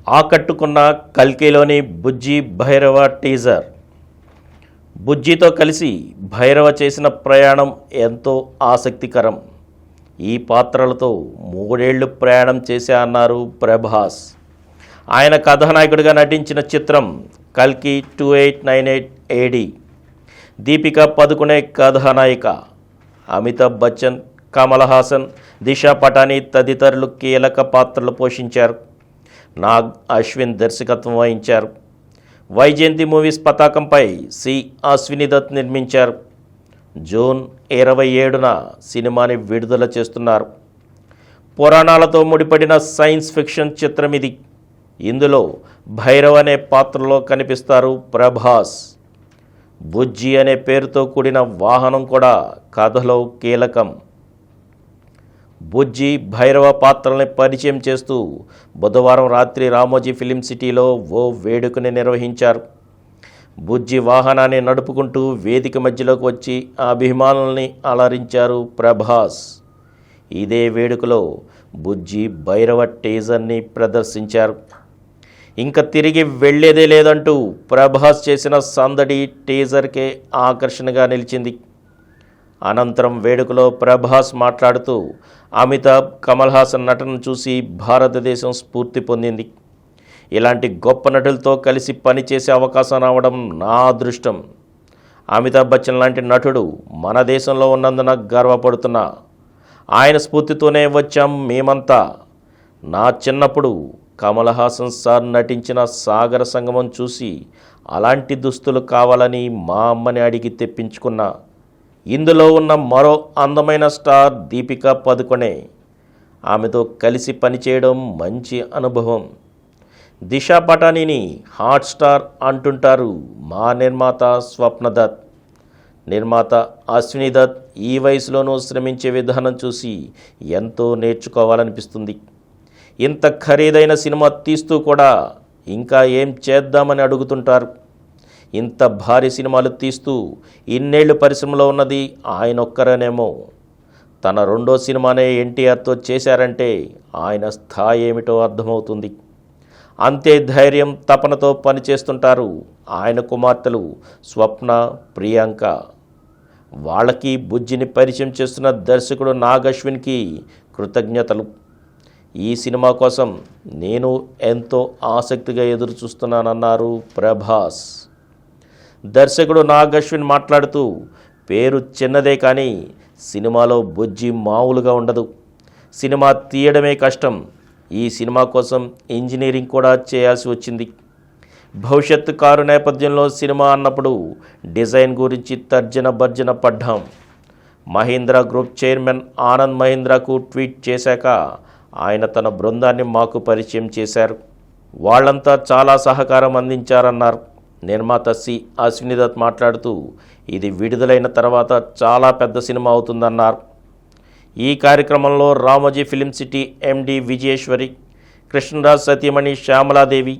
ఆకట్టుకున్న కల్కిలోని బుజ్జి భైరవ టీజర్. బుజ్జితో కలిసి భైరవ చేసిన ప్రయాణం ఎంతో ఆసక్తికరం. ఈ పాత్రలతో 3 ఏళ్లు ప్రయాణం చేశా అన్నారు ప్రభాస్. ఆయన కథానాయకుడిగా నటించిన చిత్రం కల్కి 2898 AD. దీపికా పదుకునే కథానాయిక. అమితాబ్ బచ్చన్, కమల్ హాసన్, దిశా పటానీ తదితరులు కీలక పాత్రలు పోషించారు. నాగ్ అశ్విన్ దర్శకత్వం వహించారు. వైజయంతి మూవీస్ పతాకంపై సి అశ్విని దత్ నిర్మించారు. జూన్ 27న సినిమాని విడుదల చేస్తున్నారు. పురాణాలతో ముడిపడిన సైన్స్ ఫిక్షన్ చిత్రం ఇది. ఇందులో భైరవ్ అనే పాత్రలో కనిపిస్తారు ప్రభాస్. బుజ్జి అనే పేరుతో కూడిన వాహనం కూడా కథలో కీలకం. బుజ్జి భైరవ పాత్రల్ని పరిచయం చేస్తూ బుధవారం రాత్రి రామోజీ ఫిలిం సిటీలో ఓ వేడుకని నిర్వహించారు. బుజ్జి వాహనాన్ని నడుపుకుంటూ వేదిక మధ్యలోకి వచ్చి అభిమానుల్ని అలరించారు ప్రభాస్. ఇదే వేడుకలో బుజ్జి భైరవ టీజర్ని ప్రదర్శించారు. ఇంకా తిరిగి వెళ్లేదే లేదంటూ ప్రభాస్ చేసిన సందడి టీజర్కే ఆకర్షణగా నిలిచింది. అనంతరం వేడుకలో ప్రభాస్ మాట్లాడుతూ అమితాబ్, కమల్ హాసన్ నటనను చూసి భారతదేశం స్ఫూర్తి పొందింది. ఇలాంటి గొప్ప నటులతో కలిసి పనిచేసే అవకాశం రావడం నా అదృష్టం. అమితాబ్ బచ్చన్ లాంటి నటుడు మన దేశంలో ఉన్నందున గర్వపడుతున్నా. ఆయన స్ఫూర్తితోనే వచ్చాం మేమంతా. నా చిన్నప్పుడు కమల్ హాసన్ సార్ నటించిన సాగర సంగమం చూసి అలాంటి దుస్తులు కావాలని మా అమ్మని అడిగి తెప్పించుకున్నా. ఇందులో ఉన్న మరో అందమైన స్టార్ దీపికా పదుకొనే. ఆమెతో కలిసి పనిచేయడం మంచి అనుభవం. దిశా పటానీని హాట్ స్టార్ అంటుంటారు మా నిర్మాత స్వప్న దత్. నిర్మాత అశ్విని దత్ ఈ వయసులోనూ శ్రమించే విధానం చూసి ఎంతో నేర్చుకోవాలనిపిస్తుంది. ఇంత ఖరీదైన సినిమా తీస్తూ కూడా ఇంకా ఏం చేద్దామని అడుగుతుంటారు. ఇంత భారీ సినిమాలు తీస్తూ ఇన్నేళ్లు పరిశ్రమలో ఉన్నది ఆయన ఒక్కరనేమో. తన 2వ సినిమానే ఎన్టీఆర్తో చేశారంటే ఆయన స్థాయి ఏమిటో అర్థమవుతుంది. అంతే ధైర్యం, తపనతో పనిచేస్తుంటారు ఆయన కుమార్తెలు స్వప్న, ప్రియాంక. వాళ్ళకి బుజ్జిని పరిచయం చేస్తున్న దర్శకుడు నాగ్ అశ్విన్కి కృతజ్ఞతలు. ఈ సినిమా కోసం నేను ఎంతో ఆసక్తిగా ఎదురు చూస్తున్నానన్నారు ప్రభాస్. దర్శకుడు నాగ్ అశ్విన్ మాట్లాడుతూ పేరు చిన్నదే కానీ సినిమాలో బుజ్జి మామూలుగా ఉండదు. సినిమా తీయడమే కష్టం. ఈ సినిమా కోసం ఇంజనీరింగ్ కూడా చేయాల్సి వచ్చింది. భవిష్యత్తు కారు నేపథ్యంలో సినిమా అన్నప్పుడు డిజైన్ గురించి తర్జన భర్జన పడ్డాం. మహీంద్రా గ్రూప్ చైర్మన్ ఆనంద్ మహీంద్రాకు ట్వీట్ చేశాక ఆయన తన బృందాన్ని మాకు పరిచయం చేశారు. వాళ్ళంతా చాలా సహకారం అందించారన్నారు. నిర్మాత సి అశ్విని దత్ మాట్లాడుతూ ఇది విడుదలైన తర్వాత చాలా పెద్ద సినిమా అవుతుందన్నారు. ఈ కార్యక్రమంలో Ramoji film city MD Vijayeshwari, Krishnaraj సతీమణి శ్యామలాదేవి,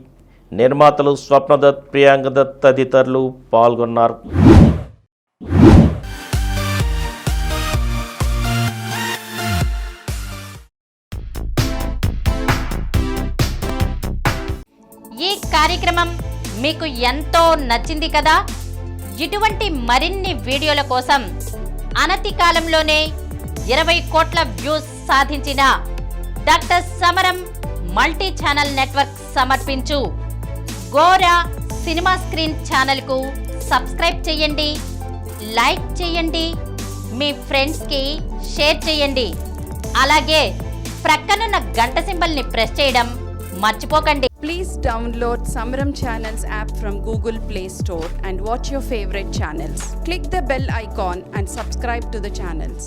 నిర్మాతలు స్వప్న దత్, ప్రియాంక దత్ తదితరులు పాల్గొన్నారు. ఈ కార్యక్రమం మీకు ఎంతో నచ్చింది కదా. ఇటువంటి మరిన్ని వీడియోల కోసం అనతి కాలంలోనే 20 కోట్ల వ్యూస్ సాధించిన డాక్టర్ సమరం మల్టీ ఛానల్ నెట్వర్క్ సమర్పించు గోరా సినిమా స్క్రీన్ ఛానల్కు సబ్స్క్రైబ్ చేయండి, లైక్ చేయండి, మీ ఫ్రెండ్స్కి షేర్ చేయండి. అలాగే ప్రక్కనున్న గంట సింబల్ని ప్రెస్ చేయడం మర్చిపోకండి. Please download Samaram Channels app from Google Play Store and watch your favorite channels. Click the bell icon and subscribe to the channels.